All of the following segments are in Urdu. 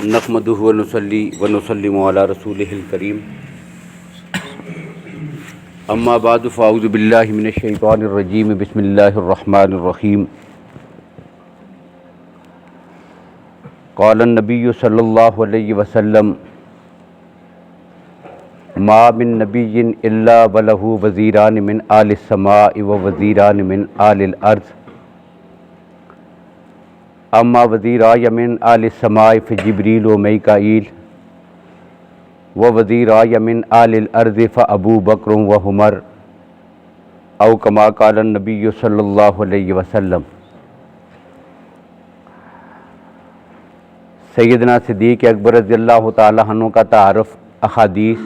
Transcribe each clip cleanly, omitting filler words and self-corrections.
نحمدہ ونصلی ونسلم علی رسولہ الکریم اما بعد فاعوذ باللہ من الشیطان الرجیم بسم اللہ الرحمن الرحیم قال النبی صلی اللہ علیہ وسلم ما من نبی الا ولہ وزیران من آل السماء ووزیران من آل الارض اما وزیرای من آل السماء فجبریل و میکائیل و وزیرای من آل الارض فابو بکر و عمر او کما قال النبی صلی اللہ علیہ وسلم۔ سیدنا صدیق اکبر رضی اللہ تعالیٰ عنہ کا تعارف احادیث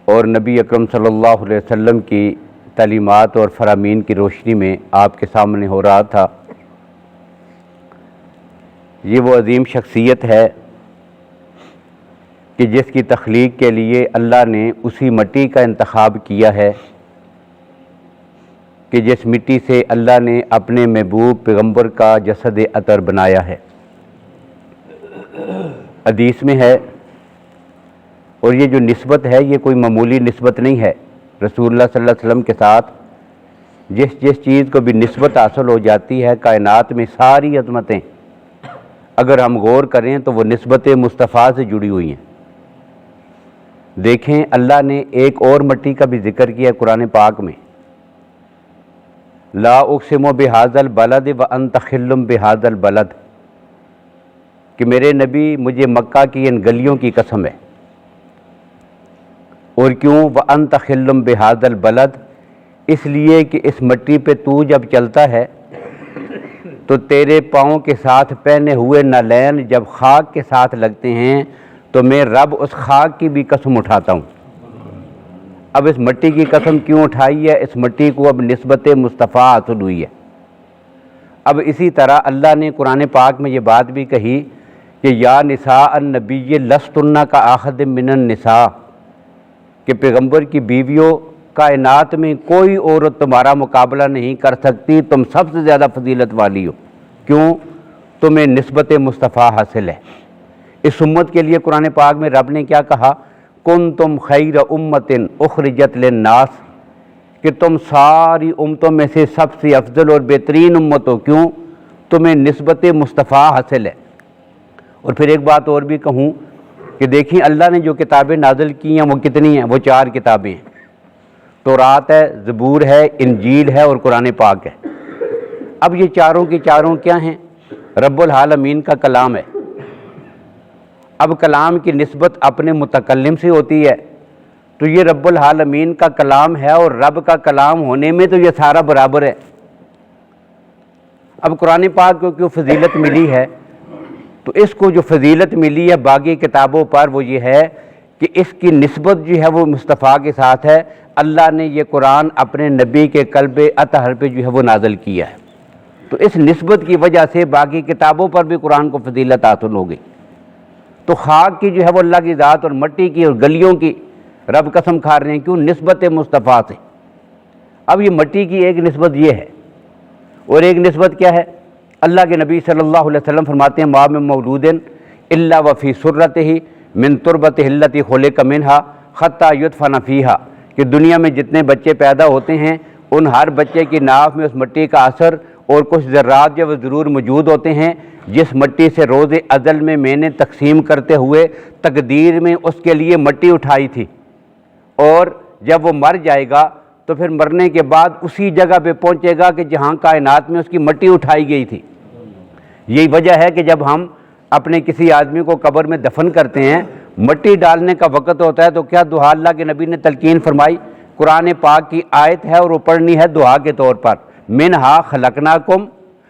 اور نبی اکرم صلی اللہ علیہ وسلم کی تعلیمات اور فرامین کی روشنی میں آپ کے سامنے ہو رہا تھا۔ یہ وہ عظیم شخصیت ہے کہ جس کی تخلیق کے لیے اللہ نے اسی مٹی کا انتخاب کیا ہے کہ جس مٹی سے اللہ نے اپنے محبوب پیغمبر کا جسد عطر بنایا ہے۔ حدیث میں ہے، اور یہ جو نسبت ہے یہ کوئی معمولی نسبت نہیں ہے۔ رسول اللہ صلی اللہ علیہ وسلم کے ساتھ جس چیز کو بھی نسبت حاصل ہو جاتی ہے، کائنات میں ساری عظمتیں اگر ہم غور کریں تو وہ نسبت مصطفیٰ سے جڑی ہوئی ہیں۔ دیکھیں، اللہ نے ایک اور مٹی کا بھی ذکر کیا ہے قرآن پاک میں، لا اقسم بہذا البلد وانت حل بہذا البلد، کہ میرے نبی مجھے مکہ کی ان گلیوں کی قسم ہے۔ اور کیوں وانت حل بہذا البلد؟ اس لیے کہ اس مٹی پہ تو جب چلتا ہے تو تیرے پاؤں کے ساتھ پہنے ہوئے نالین جب خاک کے ساتھ لگتے ہیں تو میں رب اس خاک کی بھی قسم اٹھاتا ہوں۔ اب اس مٹی کی قسم کیوں اٹھائی ہے؟ اس مٹی کو اب نسبت مصطفیٰ حاصل ہوئی ہے۔ اب اسی طرح اللہ نے قرآن پاک میں یہ بات بھی کہی کہ یا نساء النبی لستن کا احد من النساء، کہ پیغمبر کی بیویوں کائنات میں کوئی عورت تمہارا مقابلہ نہیں کر سکتی، تم سب سے زیادہ فضیلت والی ہو۔ کیوں؟ تمہیں نسبت مصطفیٰ حاصل ہے۔ اس امت کے لیے قرآن پاک میں رب نے کیا کہا؟ کنتم خیر امت اخرجت للناس، کہ تم ساری امتوں میں سے سب سے افضل اور بہترین امت ہو۔ کیوں؟ تمہیں نسبت مصطفیٰ حاصل ہے۔ اور پھر ایک بات اور بھی کہوں کہ دیکھیں، اللہ نے جو کتابیں نازل کی ہیں وہ کتنی ہیں؟ وہ 4 کتابیں ہیں۔ تورات ہے، زبور ہے، انجیل ہے اور قرآن پاک ہے۔ اب یہ چاروں کی چاروں کیا ہیں؟ رب العالمین کا کلام ہے۔ اب کلام کی نسبت اپنے متکلم سے ہوتی ہے، تو یہ رب العالمین کا کلام ہے اور رب کا کلام ہونے میں تو یہ سارا برابر ہے۔ اب قرآن پاک کو کیوں فضیلت ملی ہے؟ تو اس کو جو فضیلت ملی ہے باقی کتابوں پر وہ یہ ہے کہ اس کی نسبت جو ہے وہ مصطفیٰ کے ساتھ ہے۔ اللہ نے یہ قرآن اپنے نبی کے قلب اطہر پہ جو ہے وہ نازل کیا ہے، تو اس نسبت کی وجہ سے باقی کتابوں پر بھی قرآن کو فضیلت حاصل ہو گئی۔ تو خاک کی جو ہے وہ اللہ کی ذات، اور مٹی کی اور گلیوں کی رب قسم کھا رہے ہیں۔ کیوں؟ نسبت مصطفیٰ سے۔ اب یہ مٹی کی ایک نسبت یہ ہے، اور ایک نسبت کیا ہے؟ اللہ کے نبی صلی اللہ علیہ وسلم فرماتے ہیں ما من مولود الا وفی سرتہ من تربتہ التی خلق منہا حتی یدفن فیہا، کہ دنیا میں جتنے بچے پیدا ہوتے ہیں ان ہر بچے کی ناف میں اس مٹی کا اثر اور کچھ ذرات جو وہ ضرور موجود ہوتے ہیں، جس مٹی سے روز ازل میں نے تقسیم کرتے ہوئے تقدیر میں اس کے لیے مٹی اٹھائی تھی، اور جب وہ مر جائے گا تو پھر مرنے کے بعد اسی جگہ پہ پہنچے گا کہ جہاں کائنات میں اس کی مٹی اٹھائی گئی تھی۔ یہی وجہ ہے کہ جب ہم اپنے کسی آدمی کو قبر میں دفن کرتے ہیں، مٹی ڈالنے کا وقت ہوتا ہے تو کیا دعا اللہ کے نبی نے تلقین فرمائی؟ قرآن پاک کی آیت ہے اور وہ پڑھنی ہے دعا کے طور پر، منہا خلقناکم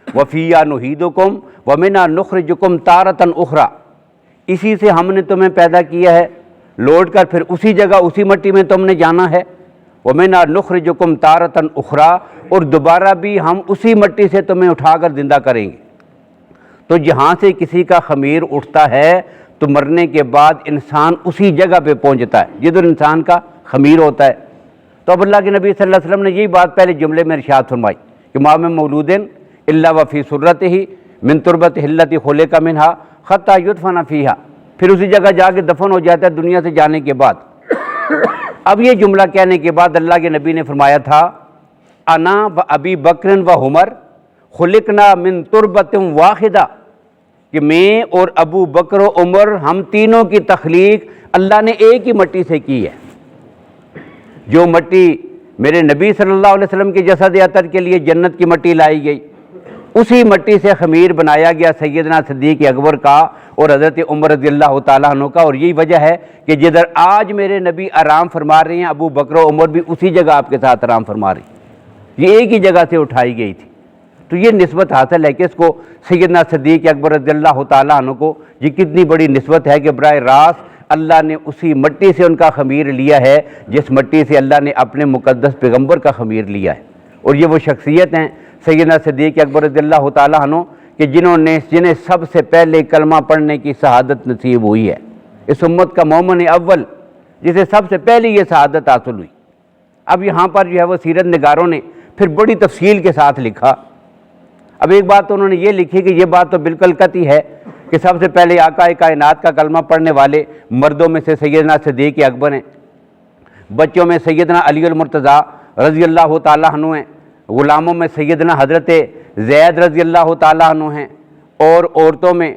وفیہا نعیدکم ومنہا نخرجکم تارۃ اخری، اسی سے ہم نے تمہیں پیدا کیا ہے، لوٹ کر پھر اسی جگہ اسی مٹی میں تم نے جانا ہے، ومنہا نخرجکم تارۃ اخری، اور دوبارہ بھی ہم اسی مٹی سے تمہیں اٹھا کر زندہ کریں گے۔ تو جہاں سے کسی کا خمیر اٹھتا ہے تو مرنے کے بعد انسان اسی جگہ پہ پہنچتا ہے جدھر انسان کا خمیر ہوتا ہے۔ تو اب اللہ کے نبی صلی اللہ علیہ وسلم نے یہی بات پہلے جملے میں ارشاد فرمائی کہ ما من مولود الا وفی سرتہ من تربتہ التی خلق منہا حتی یدفن فیہا، پھر اسی جگہ جا کے دفن ہو جاتا ہے دنیا سے جانے کے بعد۔ اب یہ جملہ کہنے کے بعد اللہ کے نبی نے فرمایا تھا انا و ابی بکر و عمر خلقنا من تربۃ واحدہ، کہ میں اور ابو بکر و عمر ہم تینوں کی تخلیق اللہ نے ایک ہی مٹی سے کی ہے۔ جو مٹی میرے نبی صلی اللہ علیہ وسلم کے جسد اطہر کے لیے جنت کی مٹی لائی گئی، اسی مٹی سے خمیر بنایا گیا سیدنا صدیق اکبر کا اور حضرت عمر رضی اللہ تعالیٰ عنہ کا، اور یہی وجہ ہے کہ جدھر آج میرے نبی آرام فرما رہے ہیں ابو بکر و عمر بھی اسی جگہ آپ کے ساتھ آرام فرما رہے ہیں، یہ ایک ہی جگہ سے اٹھائی گئی تھی۔ تو یہ نسبت حاصل ہے کہ اس کو سیدنا صدیق اکبر رضی اللہ تعالیٰ عنہ کو یہ کتنی بڑی نسبت ہے کہ براہ راست اللہ نے اسی مٹی سے ان کا خمیر لیا ہے جس مٹی سے اللہ نے اپنے مقدس پیغمبر کا خمیر لیا ہے۔ اور یہ وہ شخصیت ہیں سیدنا صدیق اکبر رضی اللہ تعالیٰ عنہ کہ جنہیں سب سے پہلے کلمہ پڑھنے کی شہادت نصیب ہوئی ہے، اس امت کا مومن اول جسے سب سے پہلے یہ شہادت حاصل ہوئی۔ اب یہاں پر جو ہے وہ سیرت نگاروں نے پھر بڑی تفصیل کے ساتھ لکھا۔ اب ایک بات تو انہوں نے یہ لکھی کہ یہ بات تو بالکل قطعی ہے کہ سب سے پہلے آقا کائنات کا کلمہ پڑھنے والے مردوں میں سے سیدنا صدیق اکبر ہیں، بچوں میں سیدنا علی المرتضیٰ رضی اللہ تعالیٰ عنہ ہیں، غلاموں میں سیدنا حضرت زید رضی اللہ تعالیٰ عنہ ہیں، اور عورتوں میں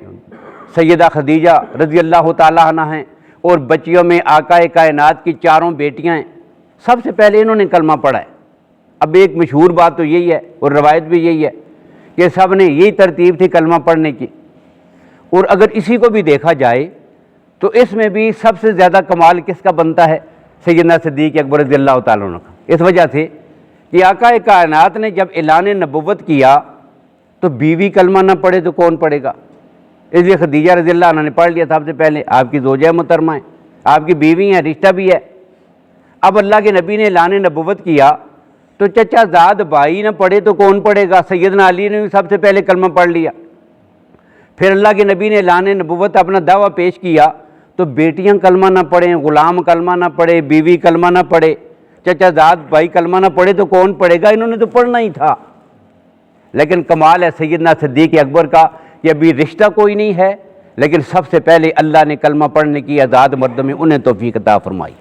سیدہ خدیجہ رضی اللہ تعالیٰ عنہ ہیں، اور بچیوں میں آقا کائنات کی چاروں بیٹیاں ہیں۔ سب سے پہلے انہوں نے کلمہ پڑھا ہے۔ اب ایک مشہور بات تو یہی ہے اور روایت بھی یہی ہے کہ سب نے یہی ترتیب تھی کلمہ پڑھنے کی، اور اگر اسی کو بھی دیکھا جائے تو اس میں بھی سب سے زیادہ کمال کس کا بنتا ہے؟ سیدنا صدیق اکبر رضی اللہ تعالیٰ عنہ کا، اس وجہ سے کہ آقا کائنات نے جب اعلان نبوت کیا تو بیوی کلمہ نہ پڑھے تو کون پڑھے گا؟ اس لیے خدیجہ رضی اللہ عنہ نے پڑھ لیا سب سے پہلے، آپ کی زوجہ محترمہ ہیں، آپ کی بیوی ہیں، رشتہ بھی ہے۔ اب اللہ کے نبی نے اعلان نبوت کیا تو چچا زاد بھائی نہ پڑھے تو کون پڑھے گا؟ سیدنا علی نے بھی سب سے پہلے کلمہ پڑھ لیا۔ پھر اللہ کے نبی نے اعلان نبوت اپنا دعویٰ پیش کیا تو بیٹیاں کلمہ نہ پڑھیں، غلام کلمہ نہ پڑھے، بیوی کلمہ نہ پڑھے، چچا زاد بھائی کلمہ نہ پڑھے تو کون پڑھے گا؟ انہوں نے تو پڑھنا ہی تھا۔ لیکن کمال ہے سیدنا صدیق اکبر کا کہ ابھی رشتہ کوئی نہیں ہے، لیکن سب سے پہلے اللہ نے کلمہ پڑھنے کی آزاد مردوں میں انہیں توفیق عطا فرمائی۔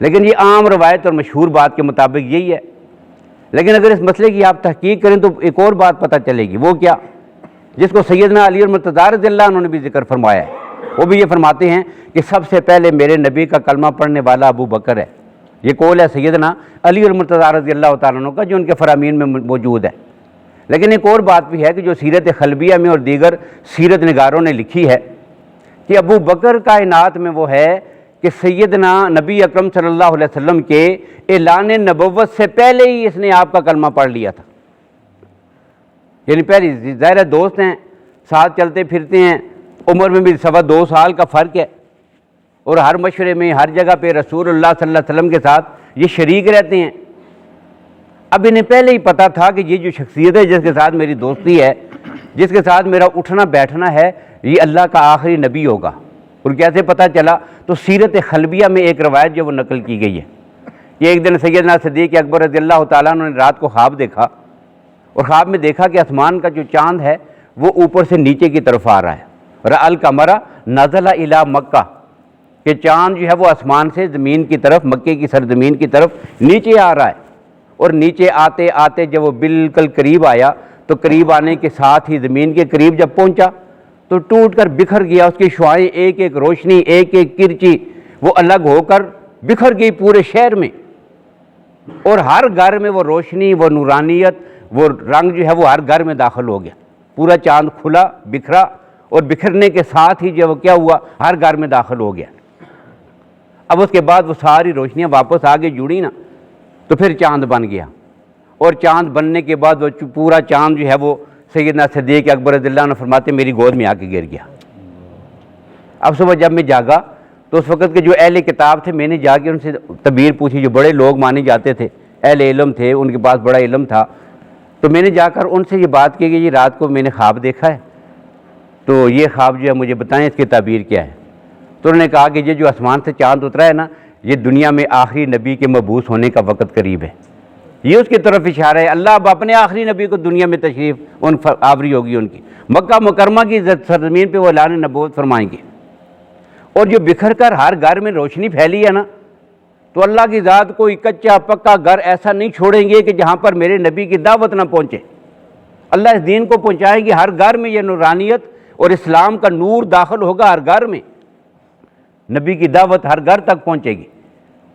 لیکن یہ عام روایت اور مشہور بات کے مطابق یہی ہے، لیکن اگر اس مسئلے کی آپ تحقیق کریں تو ایک اور بات پتہ چلے گی، وہ کیا؟ جس کو سیدنا علی المرتضیٰ رضی اللہ عنہ نے بھی ذکر فرمایا ہے۔ وہ بھی یہ فرماتے ہیں کہ سب سے پہلے میرے نبی کا کلمہ پڑھنے والا ابو بکر ہے۔ یہ قول ہے سیدنا علی المرتضیٰ رضی اللہ تعالیٰ عنہ کا جو ان کے فرامین میں موجود ہے۔ لیکن ایک اور بات بھی ہے کہ جو سیرت خلبیہ میں اور دیگر سیرت نگاروں نے لکھی ہے کہ ابو بکر کائنات میں وہ ہے کہ سیدنا نبی اکرم صلی اللہ علیہ وسلم کے اعلان نبوت سے پہلے ہی اس نے آپ کا کلمہ پڑھ لیا تھا۔ یعنی پہلی ظاہر دوست ہیں، ساتھ چلتے پھرتے ہیں، عمر میں بھی 2.25 سال کا فرق ہے، اور ہر مشورے میں ہر جگہ پہ رسول اللہ صلی اللہ علیہ وسلم کے ساتھ یہ شریک رہتے ہیں۔ اب انہیں پہلے ہی پتہ تھا کہ یہ جو شخصیت ہے جس کے ساتھ میری دوستی ہے، جس کے ساتھ میرا اٹھنا بیٹھنا ہے، یہ اللہ کا آخری نبی ہوگا۔ اور کیسے پتہ چلا؟ تو سیرت خلبیہ میں ایک روایت جو وہ نقل کی گئی ہے کہ ایک دن سیدنا صدیق اکبر رضی اللہ تعالیٰ عنہ نے رات کو خواب دیکھا، اور خواب میں دیکھا کہ آسمان کا جو چاند ہے وہ اوپر سے نیچے کی طرف آ رہا ہے۔ رأى القمر نزل الی مکہ، کہ چاند جو ہے وہ آسمان سے زمین کی طرف، مکے کی سرزمین کی طرف نیچے آ رہا ہے، اور نیچے آتے آتے جب وہ بالکل قریب آیا تو قریب آنے کے ساتھ ہی زمین کے قریب جب پہنچا تو ٹوٹ کر بکھر گیا، اس کی شعاعیں ایک ایک روشنی، ایک ایک کرچی وہ الگ ہو کر بکھر گئی پورے شہر میں، اور ہر گھر میں وہ روشنی، وہ نورانیت، وہ رنگ جو ہے وہ ہر گھر میں داخل ہو گیا۔ پورا چاند کھلا، بکھرا، اور بکھرنے کے ساتھ ہی جو کیا ہوا، ہر گھر میں داخل ہو گیا۔ اب اس کے بعد وہ ساری روشنیاں واپس آگے جڑی نا، تو پھر چاند بن گیا، اور چاند بننے کے بعد وہ پورا چاند جو ہے وہ سیدنا صدیق اکبر رضی اللہ عنہ فرماتے میری گود میں آ کے گر گیا۔ اب صبح جب میں جاگا تو اس وقت کے جو اہل کتاب تھے، میں نے جا کے ان سے تعبیر پوچھی، جو بڑے لوگ مانے جاتے تھے، اہل علم تھے، ان کے پاس بڑا علم تھا، تو میں نے جا کر ان سے یہ بات کی کہ یہ رات کو میں نے خواب دیکھا ہے، تو یہ خواب جو ہے مجھے بتائیں اس کی تعبیر کیا ہے۔ تو انہوں نے کہا کہ یہ جو آسمان سے چاند اترا ہے نا، یہ دنیا میں آخری نبی کے مبعوث ہونے کا وقت قریب ہے۔ یہ اس کی طرف اشارہ ہے۔ اللہ اب اپنے آخری نبی کو دنیا میں تشریف آوری ہوگی ان کی، مکہ مکرمہ کی سرزمین پہ وہ اعلان نبوت فرمائیں گے، اور جو بکھر کر ہر گھر میں روشنی پھیلی ہے نا، تو اللہ کی ذات کوئی کچا پکا گھر ایسا نہیں چھوڑیں گے کہ جہاں پر میرے نبی کی دعوت نہ پہنچے۔ اللہ اس دین کو پہنچائیں گے، ہر گھر میں یہ نورانیت اور اسلام کا نور داخل ہوگا، ہر گھر میں نبی کی دعوت ہر گھر تک پہنچے گی،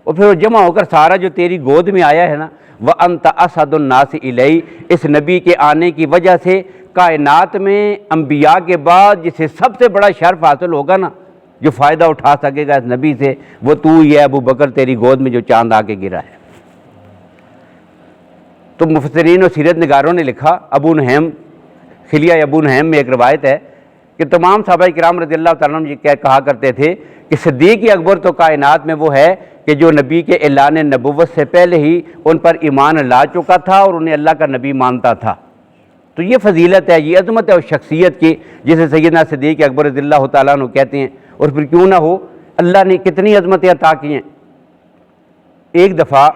اور پھر وہ جمع ہو کر سارا جو تیری گود میں آیا ہے نا، وَأَنْتَ أَسَدُ النَّاسِ إِلَيْهِ، اس نبی کے آنے کی وجہ سے کائنات میں انبیاء کے بعد جسے سب سے بڑا شرف حاصل ہوگا نا، جو فائدہ اٹھا سکے گا اس نبی سے، وہ تو یہ ابو بکر، تیری گود میں جو چاند آ کے گرا ہے۔ تو مفسرین و سیرت نگاروں نے لکھا، ابو نہیم، خلیہ ابو نہیم میں ایک روایت ہے کہ تمام صحابہ کرام رضی اللہ تعالیٰ عنہ یہ کہا کرتے تھے کہ صدیق اکبر تو کائنات میں وہ ہے کہ جو نبی کے اعلان نبوت سے پہلے ہی ان پر ایمان لا چکا تھا اور انہیں اللہ کا نبی مانتا تھا۔ تو یہ فضیلت ہے، یہ عظمت ہے اس شخصیت کی جسے سیدنا صدیق اکبر رضی اللہ تعالیٰ عنہ کہتے ہیں۔ اور پھر کیوں نہ ہو، اللہ نے کتنی عظمتیں عطا کی ہیں۔ ایک دفعہ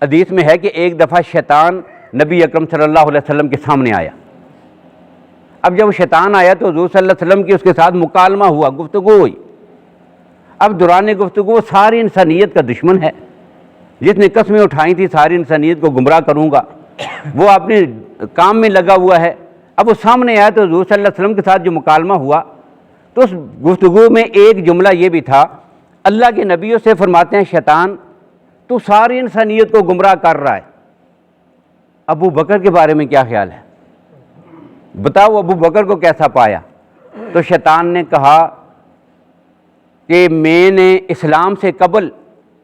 حدیث میں ہے کہ ایک دفعہ شیطان نبی اکرم صلی اللہ علیہ وسلم کے سامنے آیا۔ اب جب شیطان آیا تو حضور صلی اللہ علیہ وسلم کی اس کے ساتھ مکالمہ ہوا، گفتگو ہوئی۔ اب دوران گفتگو ساری انسانیت کا دشمن ہے، جس نے قسمیں اٹھائی تھی ساری انسانیت کو گمراہ کروں گا، وہ اپنے کام میں لگا ہوا ہے۔ اب وہ سامنے آیا تو حضور صلی اللہ علیہ وسلم کے ساتھ جو مکالمہ ہوا، تو اس گفتگو میں ایک جملہ یہ بھی تھا، اللہ کے نبیوں سے فرماتے ہیں شیطان تو ساری انسانیت کو گمراہ کر رہا ہے، ابو بکر کے بارے میں کیا خیال ہے؟ بتاؤ ابو بکر کو کیسا پایا؟ تو شیطان نے کہا کہ میں نے اسلام سے قبل،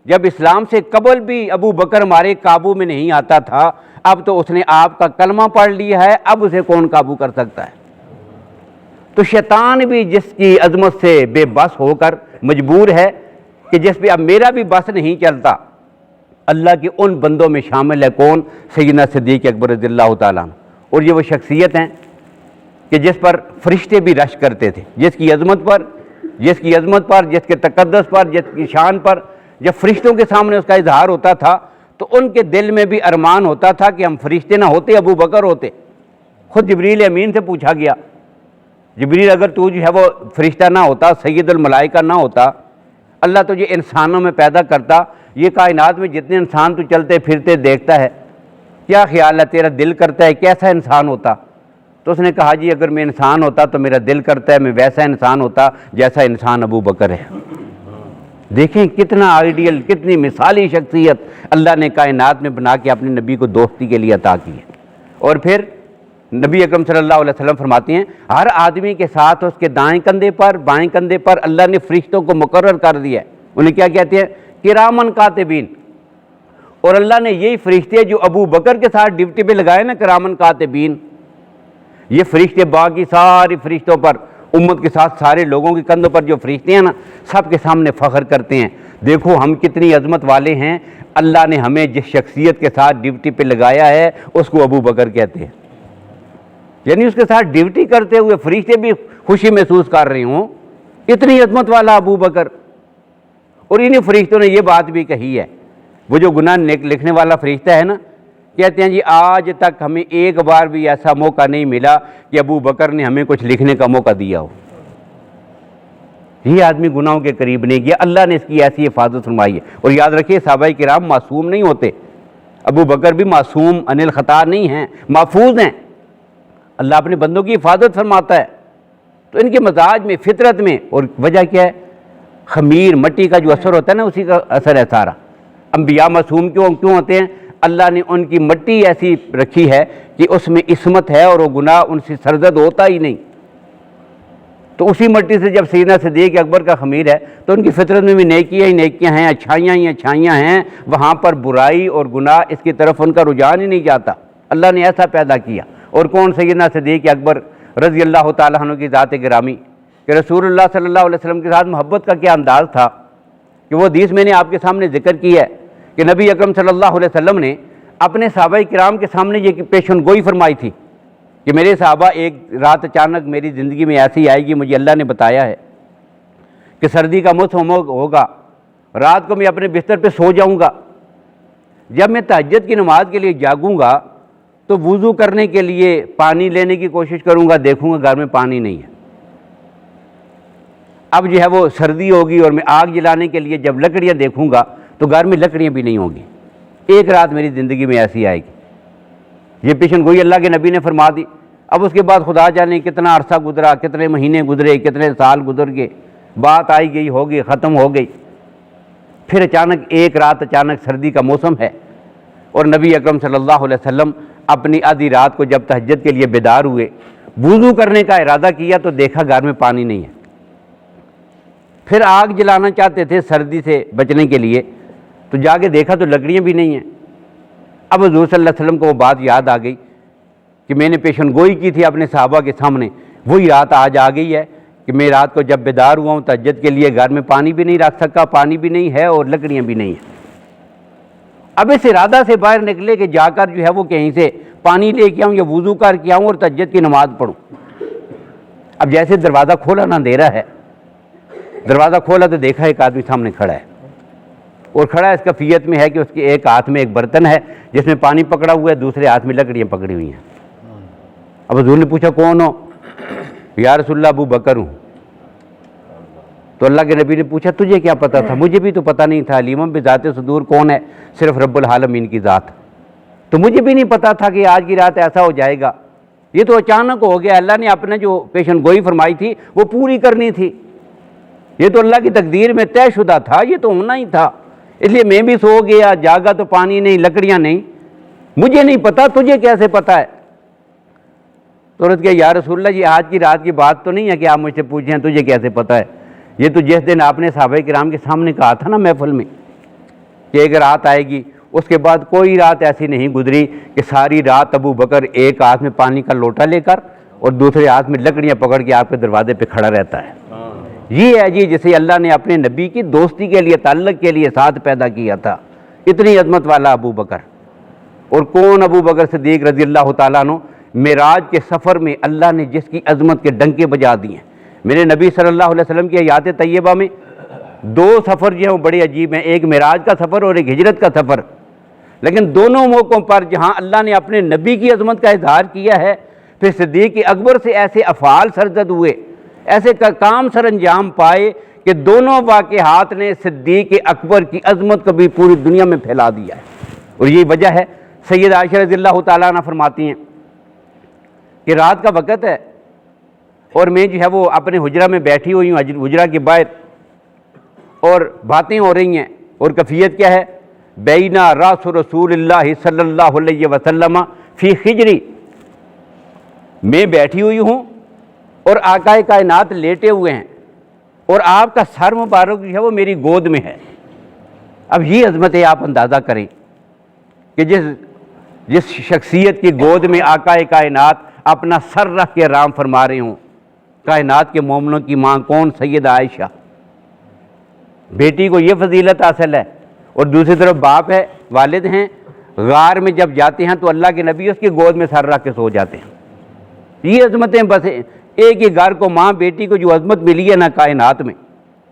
جب اسلام سے قبل بھی ابو بکر ہمارے قابو میں نہیں آتا تھا، اب تو اس نے آپ کا کلمہ پڑھ لیا ہے، اب اسے کون قابو کر سکتا ہے؟ تو شیطان بھی جس کی عظمت سے بے بس ہو کر مجبور ہے کہ جس پہ اب میرا بھی بس نہیں چلتا، اللہ کے ان بندوں میں شامل ہے کون؟ سیدنا صدیق اکبر رضی اللہ تعالیٰ عنہ۔ اور یہ وہ شخصیت ہیں کہ جس پر فرشتے بھی رش کرتے تھے، جس کی عظمت پر، جس کے تقدس پر، جس کی شان پر جب فرشتوں کے سامنے اس کا اظہار ہوتا تھا تو ان کے دل میں بھی ارمان ہوتا تھا کہ ہم فرشتے نہ ہوتے، ابو بکر ہوتے۔ خود جبریل امین سے پوچھا گیا، جبریل اگر تو جو ہے وہ فرشتہ نہ ہوتا، سید الملائکہ نہ ہوتا، اللہ تجھے انسانوں میں پیدا کرتا، یہ کائنات میں جتنے انسان تو چلتے پھرتے دیکھتا ہے، کیا خیال ہے تیرا دل کرتا ہے کیسا انسان ہوتا؟ تو اس نے کہا جی اگر میں انسان ہوتا تو میرا دل کرتا ہے میں ویسا انسان ہوتا جیسا انسان ابو بکر ہے۔ دیکھیں کتنا آئیڈیل، کتنی مثالی شخصیت اللہ نے کائنات میں بنا کے اپنے نبی کو دوستی کے لیے عطا کی ہے۔ اور پھر نبی اکرم صلی اللہ علیہ وسلم فرماتے ہیں ہر آدمی کے ساتھ اس کے دائیں کندھے پر، بائیں کندھے پر اللہ نے فرشتوں کو مقرر کر دیا ہے۔ انہیں کیا کہتے ہیں؟ کرامن کاتبین۔ اور اللہ نے یہی فرشتے جو ابو بکر کے ساتھ ڈیوٹی پہ لگائے نا، کرامن کاتبین، یہ فرشتے باقی ساری فرشتوں پر، امت کے ساتھ سارے لوگوں کے کندھوں پر جو فرشتے ہیں نا، سب کے سامنے فخر کرتے ہیں، دیکھو ہم کتنی عظمت والے ہیں، اللہ نے ہمیں جس شخصیت کے ساتھ ڈیوٹی پہ لگایا ہے اس کو ابو بکر کہتے ہیں۔ یعنی اس کے ساتھ ڈیوٹی کرتے ہوئے فرشتے بھی خوشی محسوس کر رہے ہوں، اتنی عظمت والا ابو بکر۔ اور انہیں فرشتوں نے یہ بات بھی کہی ہے، وہ جو گناہ لکھنے والا فرشتہ ہے نا، کہتے ہیں جی آج تک ہمیں ایک بار بھی ایسا موقع نہیں ملا کہ ابو بکر نے ہمیں کچھ لکھنے کا موقع دیا ہو۔ یہ آدمی گناہوں کے قریب نہیں گیا، اللہ نے اس کی ایسی حفاظت فرمائی ہے۔ اور یاد رکھیے صحابہ کرام معصوم نہیں ہوتے، ابو بکر بھی معصوم عن الخطا نہیں ہیں، محفوظ ہیں، اللہ اپنے بندوں کی حفاظت فرماتا ہے۔ تو ان کے مزاج میں، فطرت میں، اور وجہ کیا ہے؟ خمیر مٹی کا جو اثر ہوتا ہے نا، اسی کا اثر ہے سارا۔ انبیاء معصوم کیوں ہوتے ہیں؟ اللہ نے ان کی مٹی ایسی رکھی ہے کہ اس میں عصمت ہے اور وہ گناہ ان سے سرزد ہوتا ہی نہیں۔ تو اسی مٹی سے جب سیدنا صدیق اکبر کا خمیر ہے تو ان کی فطرت میں بھی نیکیاں ہی نیکیاں ہیں، اچھائیاں ہی اچھائیاں ہیں، وہاں پر برائی اور گناہ اس کی طرف ان کا رجحان ہی نہیں جاتا، اللہ نے ایسا پیدا کیا۔ اور کون؟ سیدنا صدیق اکبر رضی اللہ تعالیٰ عنہ کی ذات گرامی، کہ رسول اللہ صلی اللہ علیہ وسلم کے ساتھ محبت کا کیا انداز تھا کہ وہ حدیث میں نے آپ کے سامنے ذکر کی ہے کہ نبی اکرم صلی اللہ علیہ وسلم نے اپنے صحابہ کرام کے سامنے یہ پیشن گوئی فرمائی تھی کہ میرے صحابہ ایک رات اچانک میری زندگی میں ایسی آئے گی، مجھے اللہ نے بتایا ہے کہ سردی کا موسم ہوگا، رات کو میں اپنے بستر پہ سو جاؤں گا، جب میں تہجد کی نماز کے لیے جاگوں گا تو وضو کرنے کے لیے پانی لینے کی کوشش کروں گا، دیکھوں گا گھر میں پانی نہیں ہے۔ اب جو ہے وہ سردی ہوگی اور میں آگ جلانے کے لیے جب لکڑیاں دیکھوں گا تو گھر میں لکڑیاں بھی نہیں ہوں گی۔ ایک رات میری زندگی میں ایسی آئے گی، یہ پیشن گوئی اللہ کے نبی نے فرما دی۔ اب اس کے بعد خدا جانے کتنا عرصہ گزرا، کتنے مہینے گزرے، کتنے سال گزر گئے، بات آئی گئی ہوگی، ختم ہو گئی۔ پھر اچانک ایک رات اچانک سردی کا موسم ہے اور نبی اکرم صلی اللہ علیہ وسلم اپنی آدھی رات کو جب تہجد کے لیے بیدار ہوئے، وضو کرنے کا ارادہ کیا تو دیکھا گھر میں پانی نہیں ہے۔ پھر آگ جلانا چاہتے تھے سردی سے بچنے کے لیے، تو جا کے دیکھا تو لکڑیاں بھی نہیں ہیں۔ اب حضور صلی اللہ علیہ وسلم کو وہ بات یاد آ گئی کہ میں نے پیشن گوئی کی تھی اپنے صحابہ کے سامنے، وہی رات آج آ گئی ہے کہ میں رات کو جب بیدار ہوا ہوں تہجد کے لیے گھر میں پانی بھی نہیں رکھ سکا، پانی بھی نہیں ہے اور لکڑیاں بھی نہیں ہیں۔ اب اس ارادہ سے باہر نکلے کہ جا کر جو ہے وہ کہیں سے پانی لے کے آؤں یا وضو کر کے آؤں اور تہجد کی نماز پڑھوں۔ اب جیسے دروازہ کھولا نہ دے رہا ہے، دروازہ کھولا تو دیکھا ایک آدمی سامنے کھڑا ہے، اور کھڑا اس کیفیت میں ہے کہ اس کے ایک ہاتھ میں ایک برتن ہے جس میں پانی پکڑا ہوا ہے، دوسرے ہاتھ میں لکڑیاں پکڑی ہوئی ہیں۔ اب حضور نے پوچھا کون ہو؟ یا رسول اللہ ابو بکر ہوں۔ تو اللہ کے نبی نے پوچھا تجھے کیا پتا تھا؟ مجھے بھی تو پتہ نہیں تھا، علیمم بذات صدور کون ہے؟ صرف رب العالمین کی ذات۔ تو مجھے بھی نہیں پتا تھا کہ آج کی رات ایسا ہو جائے گا، یہ تو اچانک ہو گیا، اللہ نے اپنے جو پیشن گوئی فرمائی تھی وہ پوری کرنی تھی، یہ تو اللہ کی تقدیر میں طے شدہ تھا، یہ تو ہونا ہی تھا۔ اس لیے میں بھی سو گیا، جاگا تو پانی نہیں، لکڑیاں نہیں، مجھے نہیں پتا، تجھے کیسے پتا ہے؟ تو عرض کیا یا رسول اللہ یہ آج کی رات کی بات تو نہیں ہے کہ آپ مجھ سے پوچھیں تجھے کیسے پتا ہے، یہ تو جس دن آپ نے صحابہ کرام کے سامنے کہا تھا نا محفل میں کہ ایک رات آئے گی، اس کے بعد کوئی رات ایسی نہیں گزری کہ ساری رات ابو بکر ایک ہاتھ میں پانی کا لوٹا لے کر اور دوسرے ہاتھ میں لکڑیاں پکڑ کے آپ کے دروازے پہ کھڑا رہتا ہے۔ یہ ہے جی جسے اللہ نے اپنے نبی کی دوستی کے لیے، تعلق کے لیے ساتھ پیدا کیا تھا، اتنی عظمت والا ابو بکر۔ اور کون ابو بکر صدیق رضی اللہ تعالیٰ عنہ، معراج کے سفر میں اللہ نے جس کی عظمت کے ڈنکے بجا دیے ہیں۔ میرے نبی صلی اللہ علیہ وسلم کی حیات طیبہ میں دو سفر جو ہیں وہ بڑے عجیب ہیں، ایک معراج کا سفر اور ایک ہجرت کا سفر، لیکن دونوں موقعوں پر جہاں اللہ نے اپنے نبی کی عظمت کا اظہار کیا ہے، پھر صدیق اکبر سے ایسے افعال سرزد ہوئے، ایسے کام سر انجام پائے کہ دونوں واقعات نے صدیق اکبر کی عظمت کو بھی پوری دنیا میں پھیلا دیا ہے۔ اور یہی وجہ ہے، سید عائشہ رضی اللہ تعالیٰ عنہ فرماتی ہیں کہ رات کا وقت ہے اور میں جو ہے وہ اپنے حجرہ میں بیٹھی ہوئی ہوں، حجرہ کے باہر، اور باتیں ہو رہی ہیں، اور کیفیت کیا ہے؟ بینا راس رسول اللہ صلی اللہ علیہ وسلم فی خجری، میں بیٹھی ہوئی ہوں اور آقا کائنات لیٹے ہوئے ہیں اور آپ کا سر مبارک جو ہے وہ میری گود میں ہے۔ اب یہ عظمت آپ اندازہ کریں کہ جس شخصیت کی گود میں آقا کائنات اپنا سر رکھ کے آرام فرما رہے ہوں، کائنات کے مومنوں کی ماں کون؟ سیدہ عائشہ۔ بیٹی کو یہ فضیلت حاصل ہے، اور دوسری طرف باپ ہے، والد ہیں، غار میں جب جاتے ہیں تو اللہ کے نبی اس کی گود میں سر رکھ کے سو جاتے ہیں۔ یہ عظمتیں بس ایک ہی گھر کو ماں بیٹی کو جو عظمت ملی ہے نا کائنات میں،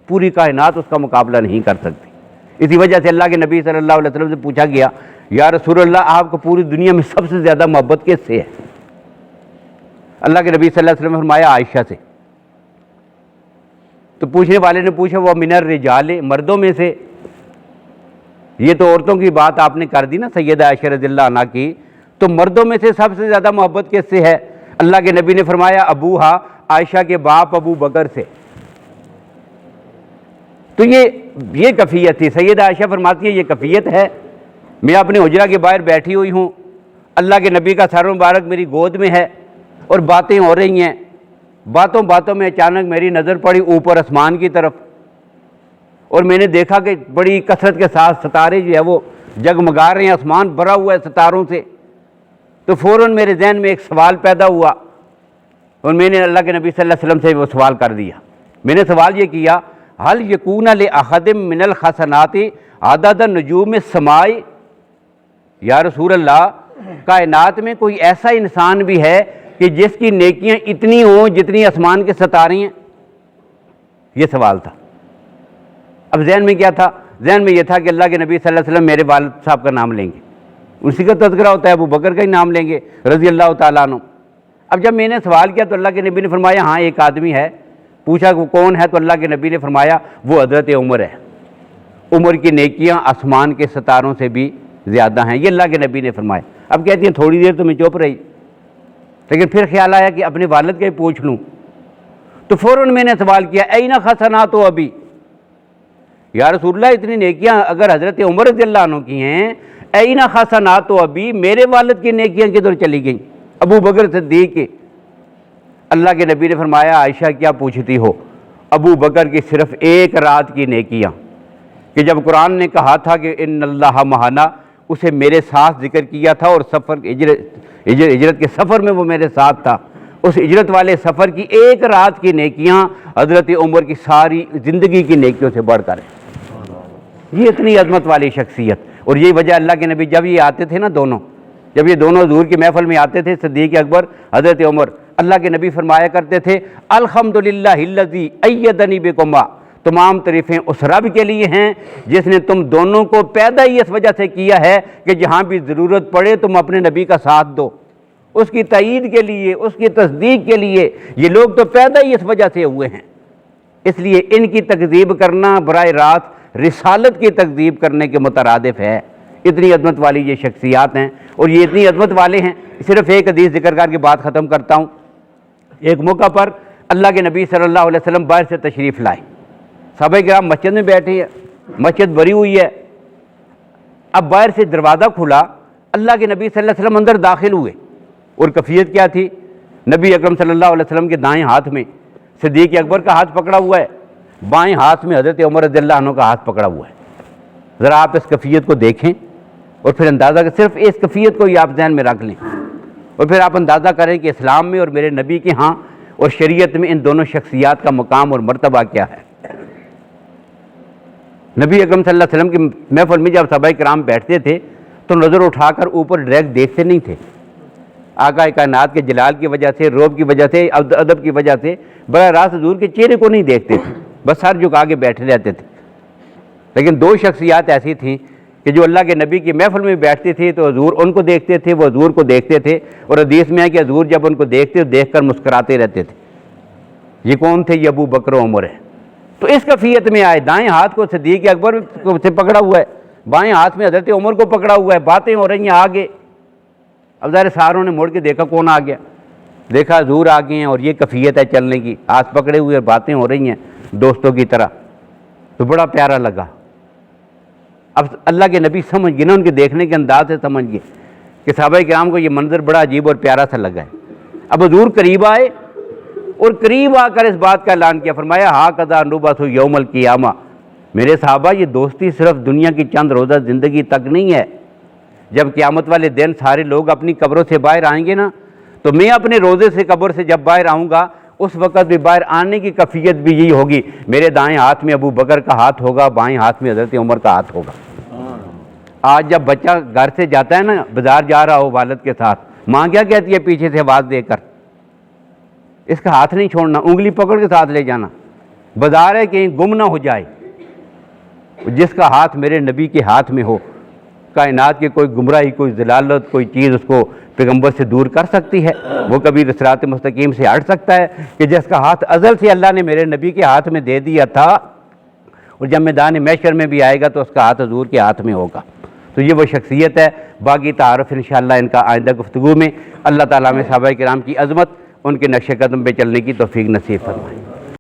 پوری کائنات اس کا مقابلہ نہیں کر سکتی۔ اسی وجہ سے اللہ کے نبی صلی اللہ علیہ وسلم سے پوچھا گیا یا رسول اللہ آپ کو پوری دنیا میں سب سے زیادہ محبت کس سے ہے؟ اللہ کے نبی صلی اللہ علیہ وسلم نے فرمایا عائشہ سے۔ تو پوچھنے والے نے پوچھا وہ من الرجال، مردوں میں سے؟ یہ تو عورتوں کی بات آپ نے کر دی نا سیدہ عائشہ رضی اللہ عنہ کی، تو مردوں میں سے سب سے زیادہ محبت کس سے ہے؟ اللہ کے نبی نے فرمایا ابوہا، عائشہ کے باپ ابو بکر سے۔ تو یہ کیفیت تھی۔ سیدہ عائشہ فرماتی ہے یہ کیفیت ہے، میں اپنے حجرہ کے باہر بیٹھی ہوئی ہوں، اللہ کے نبی کا سر مبارک میری گود میں ہے اور باتیں ہو رہی ہیں، باتوں میں اچانک میری نظر پڑی اوپر آسمان کی طرف، اور میں نے دیکھا کہ بڑی کثرت کے ساتھ ستارے جو ہے وہ جگمگا رہے ہیں، آسمان بھرا ہوا ہے ستاروں سے۔ تو فوراً میرے ذہن میں ایک سوال پیدا ہوا اور میں نے اللہ کے نبی صلی اللہ علیہ وسلم سے وہ سوال کر دیا۔ میں نے سوال یہ کیا حل یکون لأحد من الحسنات عدد النجوم السماء، یا رسول اللہ کائنات میں کوئی ایسا انسان بھی ہے کہ جس کی نیکیاں اتنی ہوں جتنی آسمان کے ستارے ہیں؟ یہ سوال تھا۔ اب ذہن میں کیا تھا؟ ذہن میں یہ تھا کہ اللہ کے نبی صلی اللہ علیہ وسلم میرے والد صاحب کا نام لیں گے، اسی کا تذکرہ ہوتا ہے، ابو بکر کا ہی نام لیں گے رضی اللہ تعالیٰ عنہ۔ اب جب میں نے سوال کیا تو اللہ کے نبی نے فرمایا ہاں ایک آدمی ہے، پوچھا وہ کون ہے تو اللہ کے نبی نے فرمایا وہ حضرت عمر ہے، عمر کی نیکیاں آسمان کے ستاروں سے بھی زیادہ ہیں، یہ اللہ کے نبی نے فرمایا۔ اب کہتی ہیں تھوڑی دیر تو میں چپ رہی، لیکن پھر خیال آیا کہ اپنے والد کا ہی پوچھ لوں، تو فوراً میں نے سوال کیا این حسنات ابی، یا رسول اللہ اتنی نیکیاں اگر حضرت عمر رضی اللہ عنہ کی ہیں، این حسنات ابی، میرے والد کی نیکیاں کدھر چلی گئیں؟ ابو بکر صدیق کے۔ اللہ کے نبی نے فرمایا عائشہ کیا پوچھتی ہو؟ ابو بکر کی صرف ایک رات کی نیکیاں، کہ جب قرآن نے کہا تھا کہ ان اللہ مہانا، اسے میرے ساتھ ذکر کیا تھا، اور سفر ہجرت کے سفر میں وہ میرے ساتھ تھا، اس ہجرت والے سفر کی ایک رات کی نیکیاں حضرت عمر کی ساری زندگی کی نیکیوں سے بڑھ کر ہے۔ یہ اتنی عظمت والی شخصیت، اور یہی وجہ اللہ کے نبی جب یہ آتے تھے نا دونوں، جب یہ دونوں حضور کی محفل میں آتے تھے، صدیق اکبر حضرت عمر، اللہ کے نبی فرمایا کرتے تھے الحمدللہ الذی ایدنی بکما، تمام تعریفیں اس رب کے لیے ہیں جس نے تم دونوں کو پیدا ہی اس وجہ سے کیا ہے کہ جہاں بھی ضرورت پڑے تم اپنے نبی کا ساتھ دو، اس کی تائید کے لیے، اس کی تصدیق کے لیے۔ یہ لوگ تو پیدا ہی اس وجہ سے ہوئے ہیں، اس لیے ان کی تکذیب کرنا براہ راست رسالت کی تکذیب کرنے کے مترادف ہے۔ اتنی عظمت والی یہ شخصیات ہیں، اور یہ اتنی عظمت والے ہیں۔ صرف ایک حدیث ذکر کر کے بات ختم کرتا ہوں۔ ایک موقع پر اللہ کے نبی صلی اللہ علیہ وسلم باہر سے تشریف لائے، صحابہ کرام مسجد میں بیٹھے ہیں، مسجد بھری ہوئی ہے۔ اب باہر سے دروازہ کھلا، اللہ کے نبی صلی اللہ علیہ وسلم اندر داخل ہوئے، اور کیفیت کیا تھی؟ نبی اکرم صلی اللہ علیہ وسلم کے دائیں ہاتھ میں صدیق اکبر کا ہاتھ پکڑا ہوا ہے، بائیں ہاتھ میں حضرت عمر رضی اللہ عنہ کا ہاتھ پکڑا ہوا ہے۔ ذرا آپ اس کیفیت کو دیکھیں اور پھر اندازہ کہ صرف اس کیفیت کو ہی آپ ذہن میں رکھ لیں، اور پھر آپ اندازہ کریں کہ اسلام میں اور میرے نبی کے ہاں اور شریعت میں ان دونوں شخصیات کا مقام اور مرتبہ کیا ہے۔ نبی اکرم صلی اللہ علیہ وسلم کی محفل میں جب صحابہ کرام بیٹھتے تھے تو نظر اٹھا کر اوپر ڈائریکٹ دیکھتے نہیں تھے، آقا کائنات کے جلال کی وجہ سے، روب کی وجہ سے، ادب کی وجہ سے براہ راست حضور کے چہرے کو نہیں دیکھتے تھے، بس سر جھکا کے بیٹھے رہتے تھے۔ لیکن دو شخصیات ایسی تھیں کہ جو اللہ کے نبی کی محفل میں بیٹھتی تھی تو حضور ان کو دیکھتے تھے، وہ حضور کو دیکھتے تھے، اور حدیث میں ہے کہ حضور جب ان کو دیکھتے دیکھ کر مسکراتے رہتے تھے۔ یہ کون تھے؟ یہ ابو بکر و عمر ہے۔ تو اس کیفیت میں آئے، دائیں ہاتھ کو صدیق اکبر سے پکڑا ہوا ہے، بائیں ہاتھ میں حضرت عمر کو پکڑا ہوا ہے، باتیں ہو رہی ہیں آگے۔ اب ظاہر ساروں نے مڑ کے دیکھا کون آ گیا، دیکھا حضور آ گئے ہیں، اور یہ کیفیت ہے چلنے کی، ہاتھ پکڑے ہوئے اور باتیں ہو رہی ہیں دوستوں کی طرح، تو بڑا پیارا لگا۔ اب اللہ کے نبی سمجھ گئے نا، ان کے دیکھنے کے انداز سے سمجھ گئے کہ صحابہ کرام کو یہ منظر بڑا عجیب اور پیارا سا لگا ہے۔ اب حضور قریب آئے اور قریب آ کر اس بات کا اعلان کیا، فرمایا ہاکذا نبعث یوم القیامہ، میرے صحابہ یہ دوستی صرف دنیا کی چند روزہ زندگی تک نہیں ہے، جب قیامت والے دن سارے لوگ اپنی قبروں سے باہر آئیں گے نا، تو میں اپنے روزے سے قبر سے جب باہر آؤں گا اس وقت بھی باہر آنے کی کیفیت بھی یہی ہوگی، میرے دائیں ہاتھ میں ابو بکر کا ہاتھ ہوگا، بائیں ہاتھ میں حضرت عمر کا ہاتھ ہوگا۔ آج جب بچہ گھر سے جاتا ہے نا، بازار جا رہا ہو والد کے ساتھ، ماں کیا کہتی ہے پیچھے سے آواز دے کر، اس کا ہاتھ نہیں چھوڑنا، انگلی پکڑ کے ساتھ لے جانا، بازار ہے کہیں گم نہ ہو جائے۔ جس کا ہاتھ میرے نبی کے ہاتھ میں ہو، کائنات کی کوئی گمراہی، کوئی ضلالت، کوئی چیز اس کو پیغمبر سے دور کر سکتی ہے؟ وہ کبھی صراط مستقیم سے ہٹ سکتا ہے؟ کہ جس کا ہاتھ ازل سے اللہ نے میرے نبی کے ہاتھ میں دے دیا تھا، اور جب میدان محشر میں بھی آئے گا تو اس کا ہاتھ حضور کے ہاتھ میں ہوگا۔ تو یہ وہ شخصیت ہے۔ باقی تعارف انشاءاللہ ان کا آئندہ گفتگو میں۔ اللہ تعالیٰ میں صحابہ کرام کی عظمت، ان کے نقش قدم پہ چلنے کی توفیق نصیب فرمائے۔